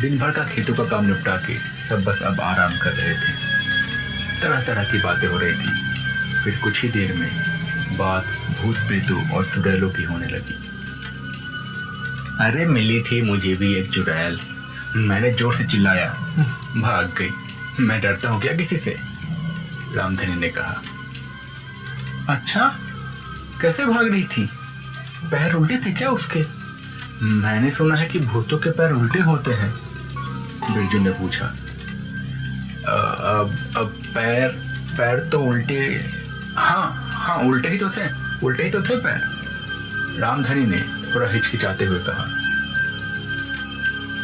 दिन भर का खेतों का काम निपटा के सब बस अब आराम कर रहे थे। तरह तरह की बातें हो रही थी। फिर कुछ ही देर में बात भूत प्रेतों और चुड़ैलों की होने लगी। अरे मिली थी मुझे भी एक चुड़ैल, मैंने जोर से चिल्लाया, भाग गई। मैं डरता हूँ क्या किसी से? रामधनी ने कहा। अच्छा, कैसे भाग रही थी? पैर उल्टे थे क्या उसके? मैंने सुना है कि भूतों के पैर उल्टे होते हैं, बिरजू ने पूछा। अब पैर तो उल्टे, हाँ उल्टे ही तो थे पैर, रामधनी ने थोड़ा हिचकिचाते हुए कहा।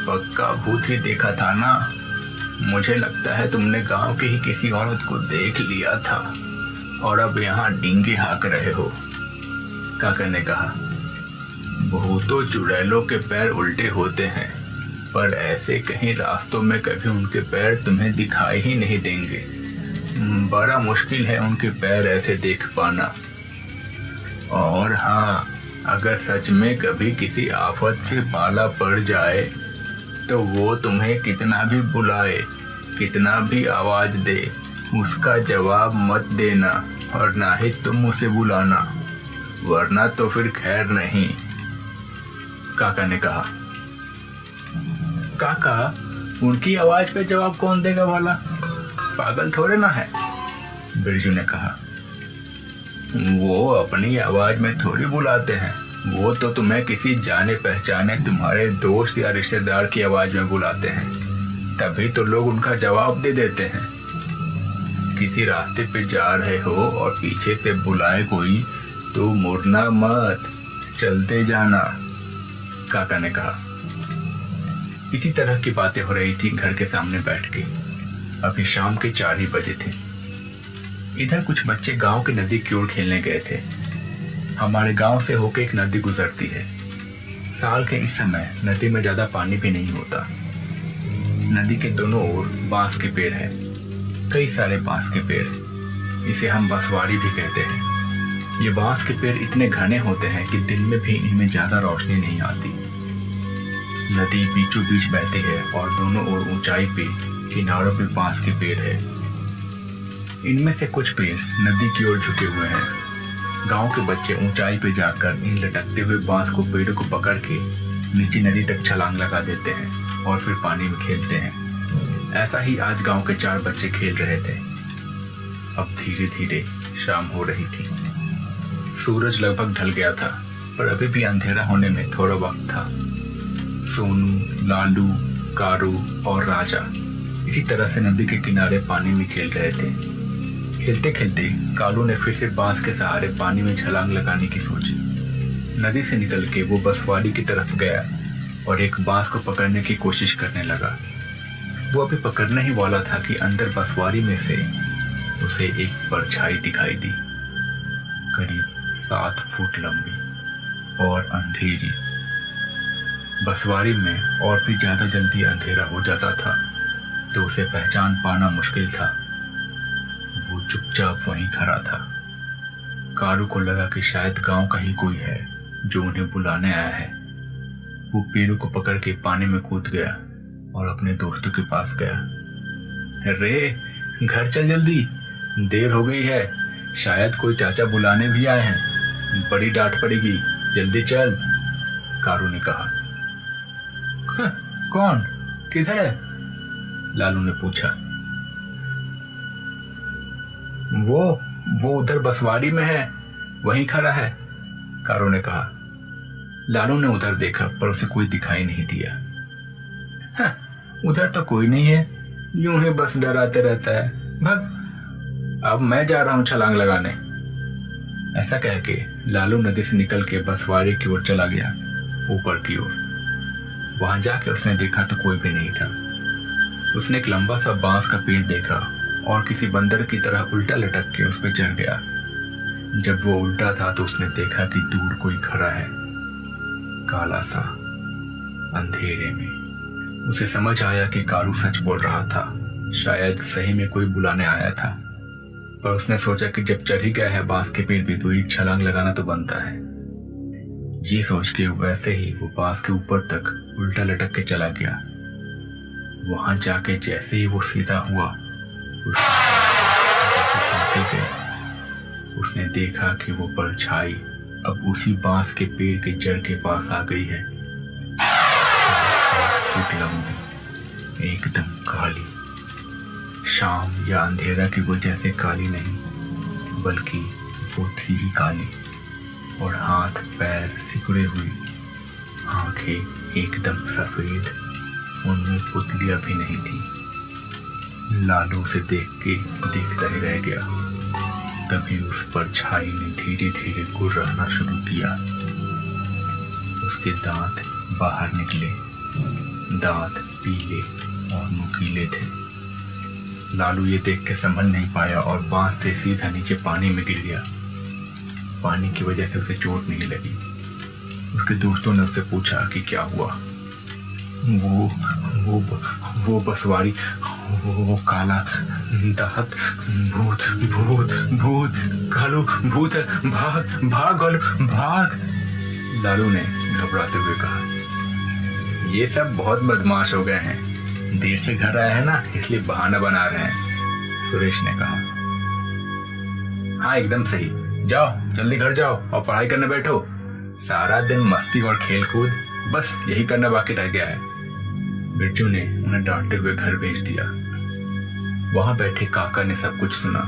पक्का भूत ही देखा था ना? मुझे लगता है तुमने गांव की ही किसी औरत को देख लिया था और अब यहाँ डींगे हाँक रहे हो, काका ने कहा। भूतों चुड़ैलों के पैर उल्टे होते हैं, पर ऐसे कहीं रास्तों में कभी उनके पैर तुम्हें दिखाई ही नहीं देंगे। बड़ा मुश्किल है उनके पैर ऐसे देख पाना। और हाँ, अगर सच में कभी किसी आफत से पाला पड़ जाए तो वो तुम्हें कितना भी बुलाए, कितना भी आवाज दे, उसका जवाब मत देना और ना ही तुम उसे बुलाना, वरना तो फिर खैर नहीं, काका ने कहा। काका, उनकी आवाज पे जवाब कौन देगा भला? पागल थोड़े ना है, बिरजू ने कहा। वो अपनी आवाज में थोड़ी बुलाते हैं, वो तो तुम्हें किसी जाने पहचाने तुम्हारे दोस्त या रिश्तेदार की आवाज में बुलाते हैं, तभी तो लोग उनका जवाब दे देते हैं। किसी रास्ते पे जा रहे हो और पीछे से बुलाए कोई तो मुड़ना मत, चलते जाना, काका ने कहा। इसी तरह की बातें हो रही थी घर के सामने बैठ के। अभी शाम के 4 ही बजे थे। इधर कुछ बच्चे गांव की नदी की ओर खेलने गए थे। हमारे गांव से होकर एक नदी गुजरती है। साल के इस समय नदी में ज्यादा पानी भी नहीं होता। नदी के दोनों ओर बांस के पेड़ है, कई सारे बांस के पेड़। इसे हम बांसवाड़ी भी कहते हैं। ये बांस के पेड़ इतने घने होते हैं कि दिन में भी इनमें ज्यादा रोशनी नहीं आती। नदी बीचों बीच बहती है और दोनों ओर ऊंचाई पे किनारों पे बांस के पेड़ है। इनमें से कुछ पेड़ नदी की ओर झुके हुए हैं। गांव के बच्चे ऊंचाई पे जाकर इन लटकते हुए बांस को पेड़ों को पकड़ के नीचे नदी तक छलांग लगा देते हैं और फिर पानी में खेलते हैं। ऐसा ही आज गांव के 4 बच्चे खेल रहे थे। अब धीरे धीरे शाम हो रही थी। सूरज लगभग ढल गया था, पर अभी भी अंधेरा होने में थोड़ा वक्त था। सोनू, लालू, कारू और राजा इसी तरह से नदी के किनारे पानी में खेल रहे थे। खेलते खेलते कालू ने फिर से बांस के सहारे पानी में छलांग लगाने की सोची। नदी से निकल के वो बसवाड़ी की तरफ गया और एक बांस को पकड़ने की कोशिश करने लगा। वो अभी पकड़ने ही वाला था कि अंदर बसवाड़ी में से उसे एक परछाई दिखाई दी, करीब 7 फुट लंबी और अंधेरी। बसवाड़ी में और भी ज्यादा जल्दी अंधेरा हो जाता था तो उसे पहचान पाना मुश्किल था। वो चुपचाप वहीं खड़ा था। कारू को लगा कि शायद गांव का ही कोई है जो उन्हें बुलाने आया है। वो पेड़ों को पकड़ के पानी में कूद गया और अपने दोस्तों के पास गया। रे, घर चल जल्दी, देर हो गई है, शायद कोई चाचा बुलाने भी आए हैं, बड़ी डांट पड़ेगी, जल्दी चल, कारू ने कहा। कौन, किधर है? लालू ने पूछा। वो उधर बसवाड़ी में है, वहीं खड़ा है, कारू ने कहा। लालू ने उधर देखा पर उसे कोई दिखाई नहीं दिया। उधर तो कोई नहीं है, यूं ही बस डराते रहता है, भग, अब मैं जा रहा हूं छलांग लगाने। ऐसा कह के लालू नदी से निकल के बसवाड़ी की ओर चला गया, ऊपर की ओर। वहां जाके उसने देखा तो कोई भी नहीं था। उसने एक लंबा सा बांस का पेड़ देखा और किसी बंदर की तरह उल्टा लटक के उस पर चढ़ गया। जब वो उल्टा था तो उसने देखा कि दूर कोई खड़ा है, काला सा, अंधेरे में। उसे समझ आया कि कारू सच बोल रहा था, शायद सही में कोई बुलाने आया था। पर उसने सोचा कि जब चढ़ ही गया है बांस के पेड़ भी तो एक छलांग लगाना तो बनता है। ये सोच के वैसे ही वो बांस के ऊपर तक उल्टा लटक के चला गया वहां जाके जैसे ही वो सीधा हुआ उसने देखा कि वो परछाई अब उसी बांस के पेड़ के जड़ के पास आ गई है। लंबी, एकदम काली, शाम या अंधेरा की वजह से काली नहीं बल्कि वो थी ही काली, और हाथ पैर सिकुड़े हुई, आंखें एकदम सफेद, उनमें पुतलियां भी नहीं थी। लालू उसे देख के देखता ही रह गया। तभी उस परछाई ने धीरे धीरे गुर्राना शुरू किया। उसके दांत बाहर निकले, दांत पीले और नुकीले थे। लालू ये देख के संभल नहीं पाया और बांस से सीधा नीचे पानी में गिर गया। पानी की वजह से उसे चोट नहीं लगी। उसके दोस्तों ने उससे पूछा कि क्या हुआ। वो बसवाड़ी, वो काला दांत, भूत भूत भूत, कालू भूत है, भाग भाग कालू भाग। लालू ने घबराते हुए कहा, ये सब बहुत बदमाश हो गए हैं, देर से घर आए हैं ना इसलिए बहाना बना रहे हैं। सुरेश ने कहा, हाँ एकदम सही, जाओ जल्दी घर जाओ और पढ़ाई करने बैठो। सारा दिन मस्ती और खेल कूद, बस यही करना बाकी रह गया है। बिरजू ने उन्हें डांटते हुए घर भेज दिया। वहां बैठे काका ने सब कुछ सुना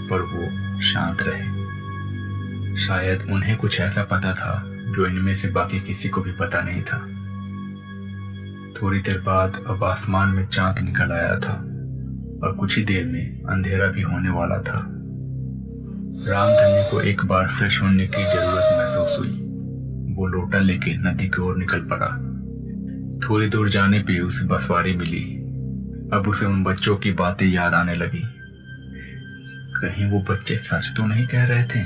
पर वो शांत रहे। शायद उन्हें कुछ ऐसा पता था जो इनमें से बाकी किसी को भी पता नहीं था। थोड़ी देर बाद अब आसमान में चांद निकल आया था और कुछ ही देर में अंधेरा भी होने वाला था। रामधनी को एक बार फ्रेश होने की जरूरत महसूस हुई। वो लोटा लेके नदी की ओर निकल पड़ा। थोड़ी दूर जाने पे उसे बसवाड़ी मिली। अब उसे उन बच्चों की बातें याद आने लगी। कहीं वो बच्चे सच तो नहीं कह रहे थे,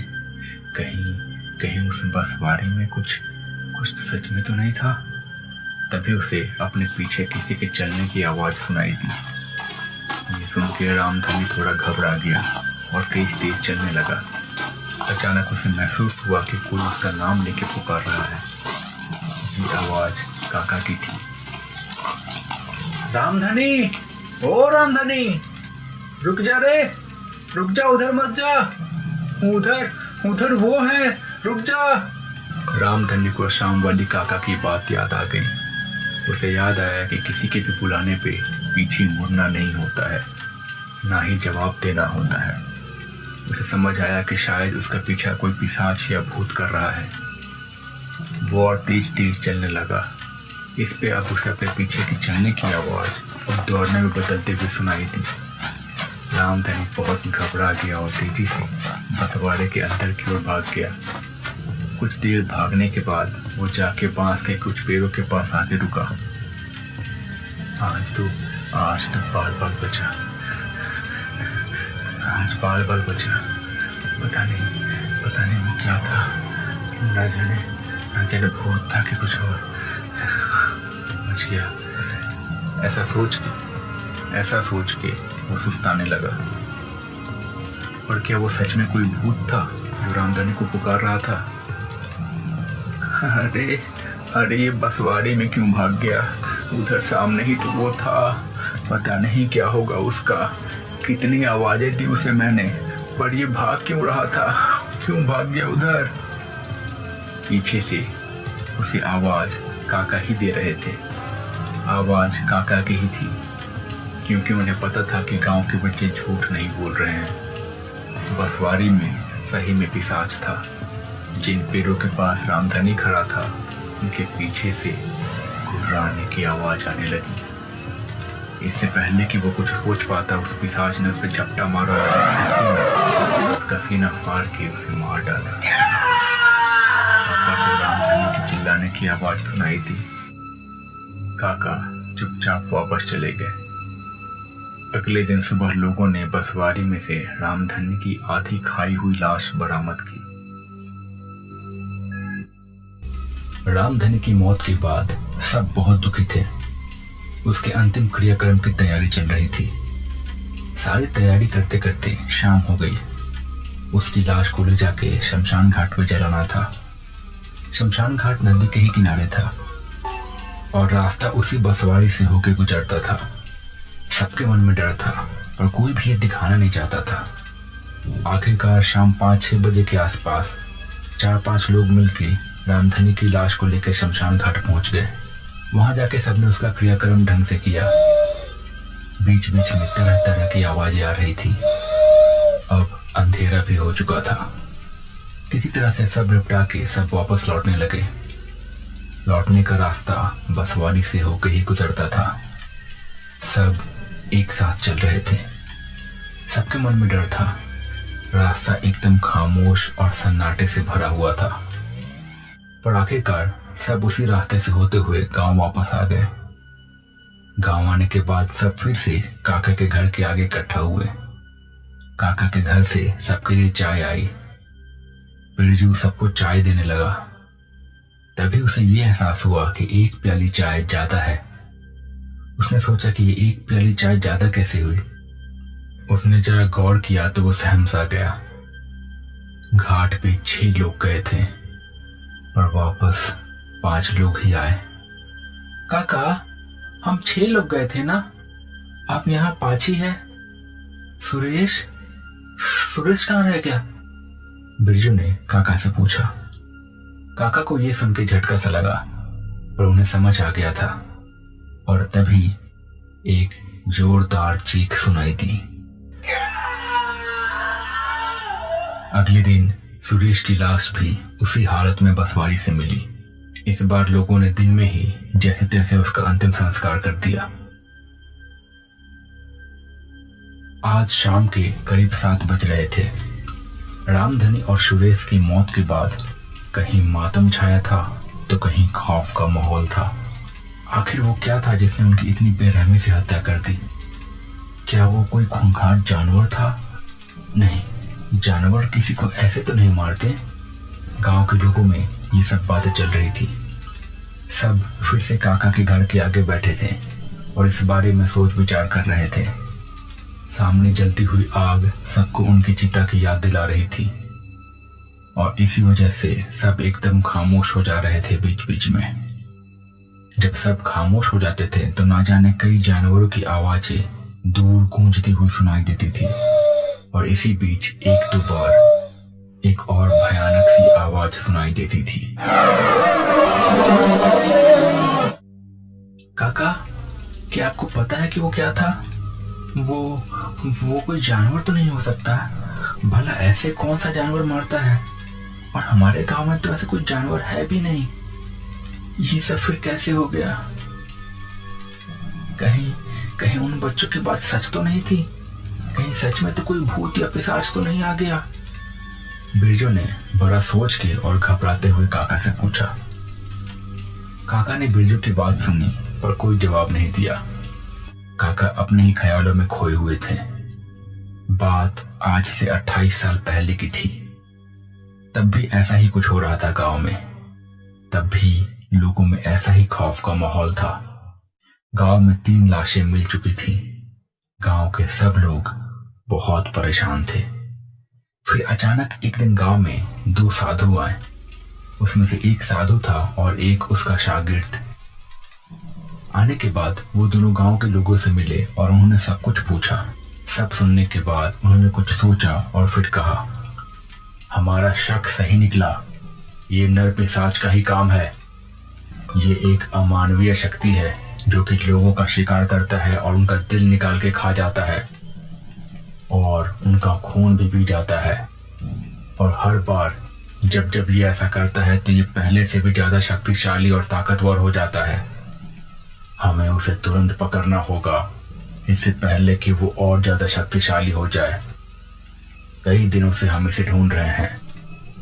कहीं उस बसवाड़ी में कुछ सच में तो नहीं था। तभी उसे अपने पीछे किसी के चलने की आवाज सुनाई दी। ये सुन के रामधनी थोड़ा घबरा गया और तेज तेज चलने लगा। अचानक उसे महसूस हुआ कि कोई उसका नाम लेके पुकार रहा है। ये आवाज काका की थी। रामधनी, ओ रामधनी, रुक जा रे, रुक जा, उधर मत जा, उधर वो है, रुक जा। रामधनी को शाम वाली काका की बात याद आ गई। उसे याद आया कि किसी के भी बुलाने पे पीछे मुड़ना नहीं होता है, ना ही जवाब देना होता है। उसे समझ आया कि शायद उसका पीछा कोई पिशाच या भूत कर रहा है। वो और तेज तेज चलने लगा। इस पे अब उसे अपने पीछे की चलने की आवाज अब दौड़ने में बदलते हुए सुनाई दी। रामधनी बहुत घबरा गया और तेजी से बसवाड़े के अंदर की ओर भाग गया। कुछ देर भागने के बाद वो जाके बांस के कुछ पेड़ों के पास आके रुका। आज तो बाल बाल बचा, आज बाल बाल बचा। पता नहीं वो क्या था, ना जाने भूत था कि कुछ और। बच गया, ऐसा सोच के वो सुस्ताने लगा। और क्या वो सच में कोई भूत था जो रामधनी को पुकार रहा था? अरे ये बसवाड़ी में क्यों भाग गया? उधर सामने ही तो वो था। पता नहीं क्या होगा उसका। कितनी आवाजें दी उसे मैंने, पर ये भाग क्यों रहा था? क्यों भाग गया उधर? पीछे से उसे आवाज काका ही दे रहे थे। आवाज काका की ही थी, क्योंकि उन्हें पता था कि गांव के बच्चे झूठ नहीं बोल रहे हैं। बसवाड़ी में सही में पिशाच था। जिन पेड़ों के पास रामधनी खड़ा था, उनके पीछे से गुर्राने की आवाज आने लगी। इससे पहले कि वो कुछ सोच पाता, उस पिशाच ने उस पर झपटा मारा और उसका सीना फाड़ के उसे मार डाला। काका को रामधनी की चिल्लाने की आवाज सुनाई दी। काका चुपचाप वापस चले गए। अगले दिन सुबह लोगों ने बसवाड़ी में से रामधनी की आधी खाई हुई लाश बरामद की। रामधनी की मौत के बाद सब बहुत दुखी थे। उसके अंतिम क्रियाक्रम की तैयारी चल रही थी। सारी तैयारी करते करते शाम हो गई। उसकी लाश को ले जाके शमशान घाट पर जलाना था। शमशान घाट नदी के ही किनारे था और रास्ता उसी बसवाड़ी से होके गुजरता था। सबके मन में डर था, पर कोई भी ये दिखाना नहीं चाहता था। आखिरकार शाम 5-6 बजे के आसपास 4-5 लोग मिलकर रामधनी की लाश को लेकर शमशान घाट पहुंच गए। वहां जाके सबने उसका क्रियाक्रम ढंग से किया। बीच बीच में तरह तरह की आवाजें आ रही थी। अब अंधेरा भी हो चुका था। किसी तरह से सब निपटा के सब वापस लौटने लगे। लौटने का रास्ता बसवाड़ी से होकर ही गुजरता था। सब एक साथ चल रहे थे। सबके मन में डर था। रास्ता एकदम खामोश और सन्नाटे से भरा हुआ था। पर आखिरकार सब उसी रास्ते से होते हुए गांव वापस आ गए। गांव आने के बाद सब फिर से काका के घर के आगे इकट्ठा हुए। काका के घर से सबके लिए चाय आई। बिरजू सबको चाय देने लगा। तभी उसे यह एहसास हुआ कि एक प्याली चाय ज्यादा है। उसने सोचा कि ये एक प्याली चाय ज्यादा कैसे हुई। उसने जरा गौर किया तो वो सहम सा गया। घाट पे 6 लोग गए थे, पर वापस 5 लोग ही आए। काका, हम 6 लोग गए थे ना, आप यहाँ 5 ही है। सुरेश कहाँ रह गया? बिरजू ने काका से पूछा। काका को यह सुन के झटका सा लगा, पर उन्हें समझ आ गया था। और तभी एक जोरदार चीख सुनाई दी। अगले दिन सुरेश की लाश भी उसी हालत में बसवाड़ी से मिली। इस बार लोगों ने दिन में ही जैसे तैसे उसका अंतिम संस्कार कर दिया। आज शाम के करीब 7 बज रहे थे। रामधनी और सुरेश की मौत के बाद कहीं मातम छाया था तो कहीं खौफ का माहौल था। आखिर वो क्या था जिसने उनकी इतनी बेरहमी से हत्या कर दी? क्या वो कोई खूंखार जानवर था? नहीं, जानवर किसी को ऐसे तो नहीं मारते। गांव के लोगों में ये सब बातें चल रही थी। सब फिर से काका के घर के आगे बैठे थे और इस बारे में सोच विचार कर रहे थे। सामने जलती हुई आग सबको उनकी चिता की याद दिला रही थी और इसी वजह से सब एकदम खामोश हो जा रहे थे। बीच बीच में जब सब खामोश हो जाते थे तो ना जाने कई जानवरों की आवाजें दूर गूंजती हुई सुनाई देती थी। और इसी बीच 1-2 बार एक और भयानक सी आवाज सुनाई देती थी। काका, क्या आपको पता है कि वो क्या था? वो कोई जानवर तो नहीं हो सकता। भला ऐसे कौन सा जानवर मारता है? और हमारे गांव में तो ऐसे कोई जानवर है भी नहीं। ये सब फिर कैसे हो गया? कहीं उन बच्चों की बात सच तो नहीं थी? कहीं सच में तो कोई भूत या पिशाच तो नहीं आ गया? बिरजू ने बड़ा सोच के और घबराते हुए काका से पूछा। काका ने बिरजू की बात सुनी पर कोई जवाब नहीं दिया। काका अपने ही ख्यालों में खोए हुए थे। बात आज से 28 साल पहले की थी। तब भी ऐसा ही कुछ हो रहा था गांव में। तब भी लोगों में ऐसा ही खौफ का माहौल था। गांव में 3 लाशें मिल चुकी थी। गांव के सब लोग बहुत परेशान थे। फिर अचानक एक दिन गांव में 2 साधु आए। उसमें से एक साधु था और एक उसका शागिर्द। आने के बाद वो दोनों गांव के लोगों से मिले और उन्होंने सब कुछ पूछा। सब सुनने के बाद उन्होंने कुछ सोचा और फिर कहा, हमारा शक सही निकला। ये नर पिशाच का ही काम है। ये एक अमानवीय शक्ति है जो कि लोगों का शिकार करता है और उनका दिल निकाल के खा जाता है और उनका खून भी पी जाता है। और हर बार जब जब ये ऐसा करता है तो ये पहले से भी ज्यादा शक्तिशाली और ताकतवर हो जाता है। हमें उसे तुरंत पकड़ना होगा, इससे पहले कि वो और ज्यादा शक्तिशाली हो जाए। कई दिनों से हम इसे ढूंढ रहे हैं।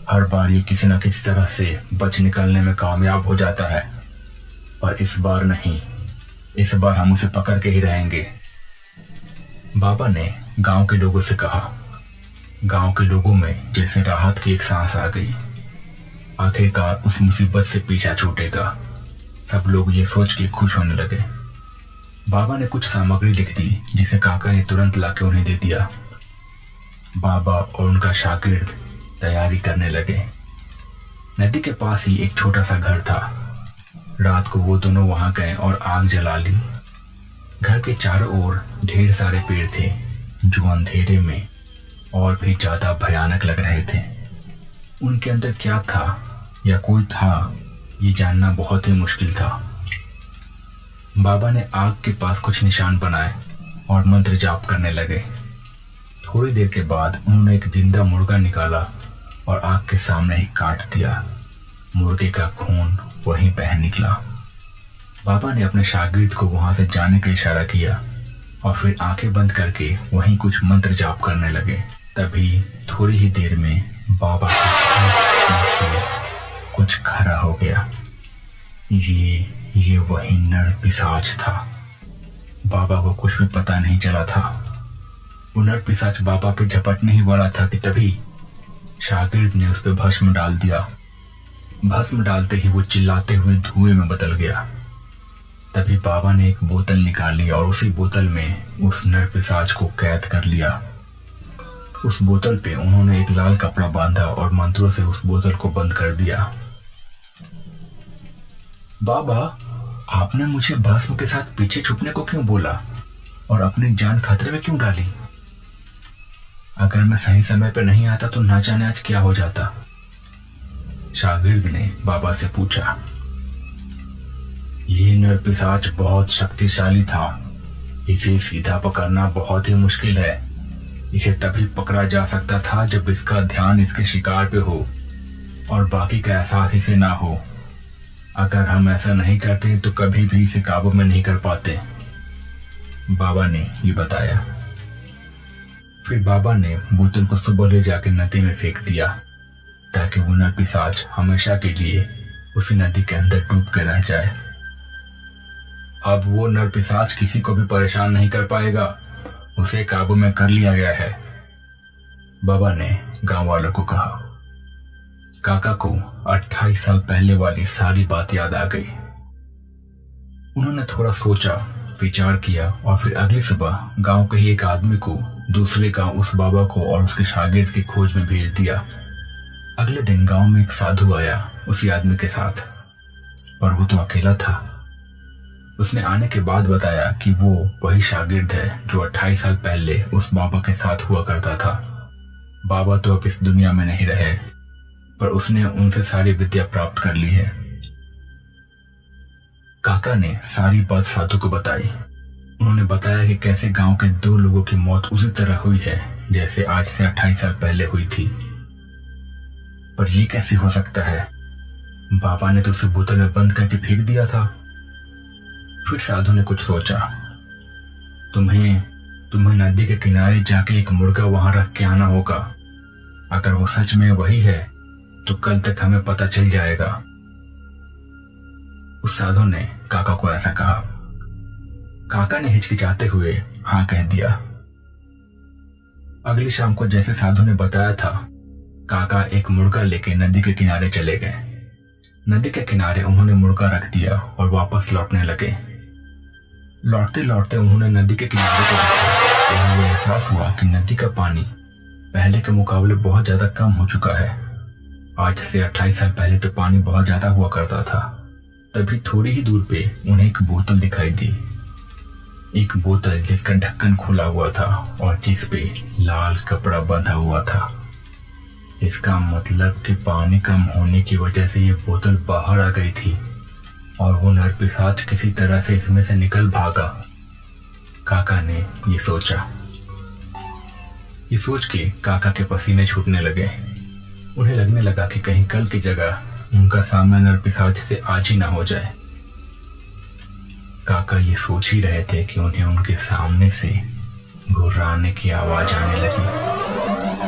हर बार ये किसी न किसी तरह से बच निकलने में कामयाब हो जाता है, पर इस बार नहीं। इस बार हम उसे पकड़ के ही रहेंगे। बाबा ने गांव के लोगों से कहा। गांव के लोगों में जैसे राहत की एक सांस आ गई। आखिरकार उस मुसीबत से पीछा छूटेगा। सब लोग ये सोच के खुश होने लगे। बाबा ने कुछ सामग्री लिख दी जिसे काका ने तुरंत लाके उन्हें दे दिया। बाबा और उनका शागिर्द तैयारी करने लगे। नदी के पास ही एक छोटा सा घर था। रात को वो दोनों वहां गए और आग जला ली। घर के चारों ओर ढेर सारे पेड़ थे जो अंधेरे में और भी ज्यादा भयानक लग रहे थे। उनके अंदर क्या था या कोई था, ये जानना बहुत ही मुश्किल था। बाबा ने आग के पास कुछ निशान बनाए और मंत्र जाप करने लगे। थोड़ी देर के बाद उन्होंने एक जिंदा मुर्गा निकाला और आग के सामने ही काट दिया। मुर्गे का खून वहीं बह निकला। बाबा ने अपने शागिर्द को वहां से जाने का इशारा किया और फिर आंखें बंद करके वहीं कुछ मंत्र जाप करने लगे। तभी थोड़ी ही देर में बाबा के कुछ खड़ा हो गया। ये वही नर पिशाच था। बाबा को कुछ भी पता नहीं चला था। वो नर पिशाच बाबा पे झपटने ही वाला था कि तभी शागिर्द ने उस पे भस्म डाल दिया। भस्म डालते ही वो चिल्लाते हुए धुएं में बदल गया। तभी बाबा ने एक बोतल निकाली और उसी बोतल में उस नर पिशाच को कैद कर लिया। उस बोतल पे उन्होंने एक लाल कपड़ा बांधा और मंत्रों से उस बोतल को बंद कर दिया। बाबा, आपने मुझे भस्म के साथ पीछे छुपने को क्यों बोला और अपनी जान खतरे में क्यों डाली? अगर मैं सही समय पर नहीं आता तो ना जाने आज क्या हो जाता। शागिर्द ने बाबा से पूछा। ये नर पिशाच बहुत शक्तिशाली था। इसे सीधा पकड़ना बहुत ही मुश्किल है। इसे तभी पकड़ा जा सकता था जब इसका ध्यान इसके शिकार पे हो और बाकी का एहसास इसे ना हो। अगर हम ऐसा नहीं करते तो कभी भी इसे काबू में नहीं कर पाते, बाबा ने ये बताया। फिर बाबा ने बोतल को सुबह ले जाकर नदी में फेंक दिया ताकि वो नर पिशाच हमेशा के लिए उसी नदी के अंदर डूब कर रह जाए। अब वो नर पिशाच किसी को भी परेशान नहीं कर पाएगा। उसे काबू में कर लिया गया है, बाबा ने गांव वालों को कहा। काका को 28 साल पहले वाली सारी बात याद आ गई। उन्होंने थोड़ा सोचा, विचार किया और फिर अगली सुबह गांव के ही एक आदमी को दूसरे गांव उस बाबा को और उसके शागिर्द की खोज में भेज दिया। अगले दिन गांव में एक साधु आया उसी आदमी के साथ, पर वो तो अकेला था। उसने आने के बाद बताया कि वो वही शागिर्द है जो 28 साल पहले उस बाबा के साथ हुआ करता था। बाबा तो अब इस दुनिया में नहीं रहे, पर उसने उनसे सारी विद्या प्राप्त कर ली है। काका ने सारी बात साधु को बताई। उन्होंने बताया कि कैसे गांव के 2 लोगों की मौत उसी तरह हुई है जैसे आज से 28 साल पहले हुई थी। पर ये कैसे हो सकता है? बाबा ने तो उसे बोतल में बंद करके फेंक दिया था। फिर साधु ने कुछ सोचा। तुम्हें नदी के किनारे जाके एक मुर्गा वहां रख के आना होगा। अगर वो सच में वही है तो कल तक हमें पता चल जाएगा। उस साधु ने काका को ऐसा कहा। काका ने हिचकिचाते हुए हाँ कह दिया। अगली शाम को जैसे साधु ने बताया था, काका एक मुर्गा लेके नदी के किनारे चले गए। नदी के किनारे उन्होंने मुर्गा रख दिया और वापस लौटने लगे। लौटते लौटते उन्होंने नदी के किनारे को देखा तो उन्हें एहसास हुआ कि नदी का पानी पहले के मुकाबले बहुत ज्यादा कम हो चुका है। आज से 28 साल पहले तो पानी बहुत ज्यादा हुआ करता था। तभी थोड़ी ही दूर पे उन्हें एक बोतल दिखाई दी। एक बोतल जिसका ढक्कन खुला हुआ था और जिस पे लाल कपड़ा बंधा हुआ था। इसका मतलब कि पानी कम होने की वजह से ये बोतल बाहर आ गई थी और वो नर पिशाच किसी तरह से इसमें से निकल भागा। काका ने ये सोचा। ये सोच के काका के पसीने छूटने लगे। उन्हें लगने लगा कि कहीं कल की जगह उनका सामना नर पिशाच से आज ही ना हो जाए। काका ये सोच ही रहे थे कि उन्हें उनके सामने से गुर्राने की आवाज आने लगी।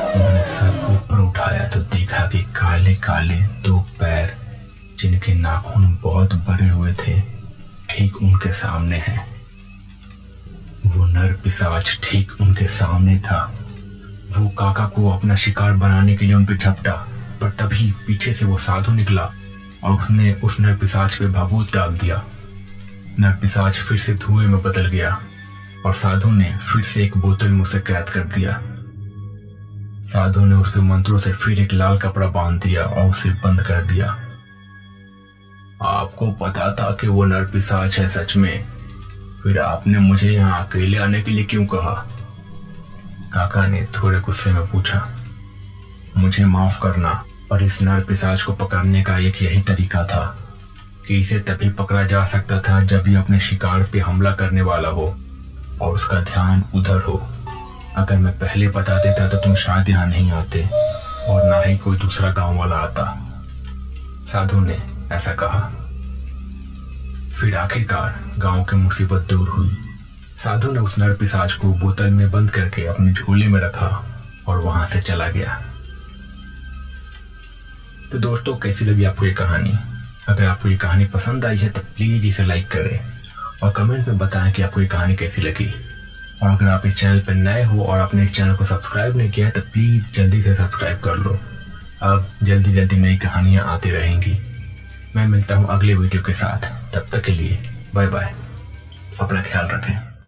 उन्होंने सर ऊपर उठाया तो देखा कि काले काले 2 पैर जिनके नाखून बहुत बड़े हुए थे ठीक उनके सामने हैं। वो नर पिशाच ठीक उनके सामने था। वो काका को अपना शिकार बनाने के लिए उन पे झपटा, पर तभी पीछे से वो साधु निकला और उसने उस नर पिशाच पे भभूत डाल दिया। नर पिशाच फिर से धुएं में बदल गया और साधु ने फिर से एक बोतल में उसे कैद कर दिया। साधु ने उस पे मंत्रों से फिर एक लाल कपड़ा बांध दिया और उसे बंद कर दिया। आपको पता था कि वो नर पिशाच है सच में? फिर आपने मुझे यहाँ अकेले आने के लिए क्यों कहा? काका ने थोड़े गुस्से में पूछा। मुझे माफ करना, पर इस नर पिशाच को पकड़ने का एक यही तरीका था कि इसे तभी पकड़ा जा सकता था जब ये अपने शिकार पे हमला करने वाला हो और उसका ध्यान उधर हो। अगर मैं पहले बता देता तो तुम शायद यहाँ नहीं आते और ना ही कोई दूसरा गांव वाला आता। साधु ने ऐसा कहा। फिर आखिरकार गांव की मुसीबत दूर हुई। साधु ने उस नर पिशाच को बोतल में बंद करके अपने झोले में रखा और वहां से चला गया। तो दोस्तों, कैसी लगी आपको ये कहानी? अगर आपको ये कहानी पसंद आई है तो प्लीज इसे लाइक करें और कमेंट में बताएं कि आपको ये कहानी कैसी लगी। और अगर आप इस चैनल पर नए हो और आपने इस चैनल को सब्सक्राइब नहीं किया है तो प्लीज जल्दी से सब्सक्राइब कर लो। अब जल्दी नई कहानियां आती रहेंगी। मैं मिलता हूं अगले वीडियो के साथ। तब तक के लिए बाय बाय। अपना ख्याल रखें।